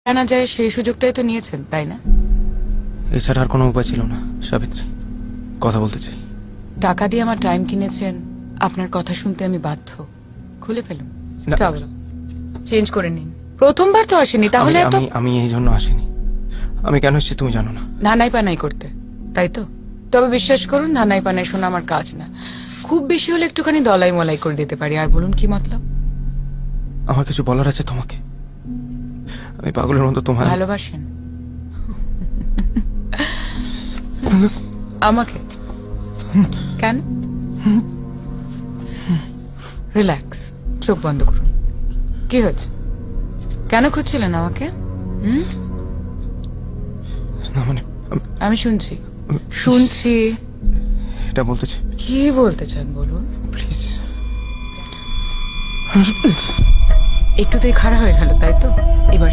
জানা যায় সেই সুযোগটাই তো নিয়েছেন, তাই না? এছাড়া আর কোনো উপায় ছিল না সাবিত্রী। কথা বলতে চাই। টাকা দিয়ে আমার টাইম কিনেছেন, আপনার কথা শুনতে আমি বাধ্য। খুলে ফেলুন, না। চেঞ্জ করে নিন। প্রথমবার তো আসেনি, তাহলে এত আমি এই জন্য আসিনি। আমি কেন এসেছি তুমি জানো না। ধানাই পানাই করতে, তাই তো? তবে বিশ্বাস করুন, ধানাই পানাই শোনা আমার কাজ না। খুব বেশি হলে একটুখানি দলাই মলাই করে দিতে পারি। আর বলুন কি মতলব? আমার কিছু বলার আছে তোমাকে। আমি পাগলের মতো তোমার ভালোবাসেন আমাকে? কেন? রিল্যাক্স, চোখ বন্ধ করুন। কি হয়েছে? কেন খুঁজছিলেন আমাকে? না মানে আমি শুনছি শুনছি। এটা বলতে চাই। কি বলতে চান বলুন। প্লিজ। একটুতেই খাড়া হয়ে গেল, তাই তো? এবার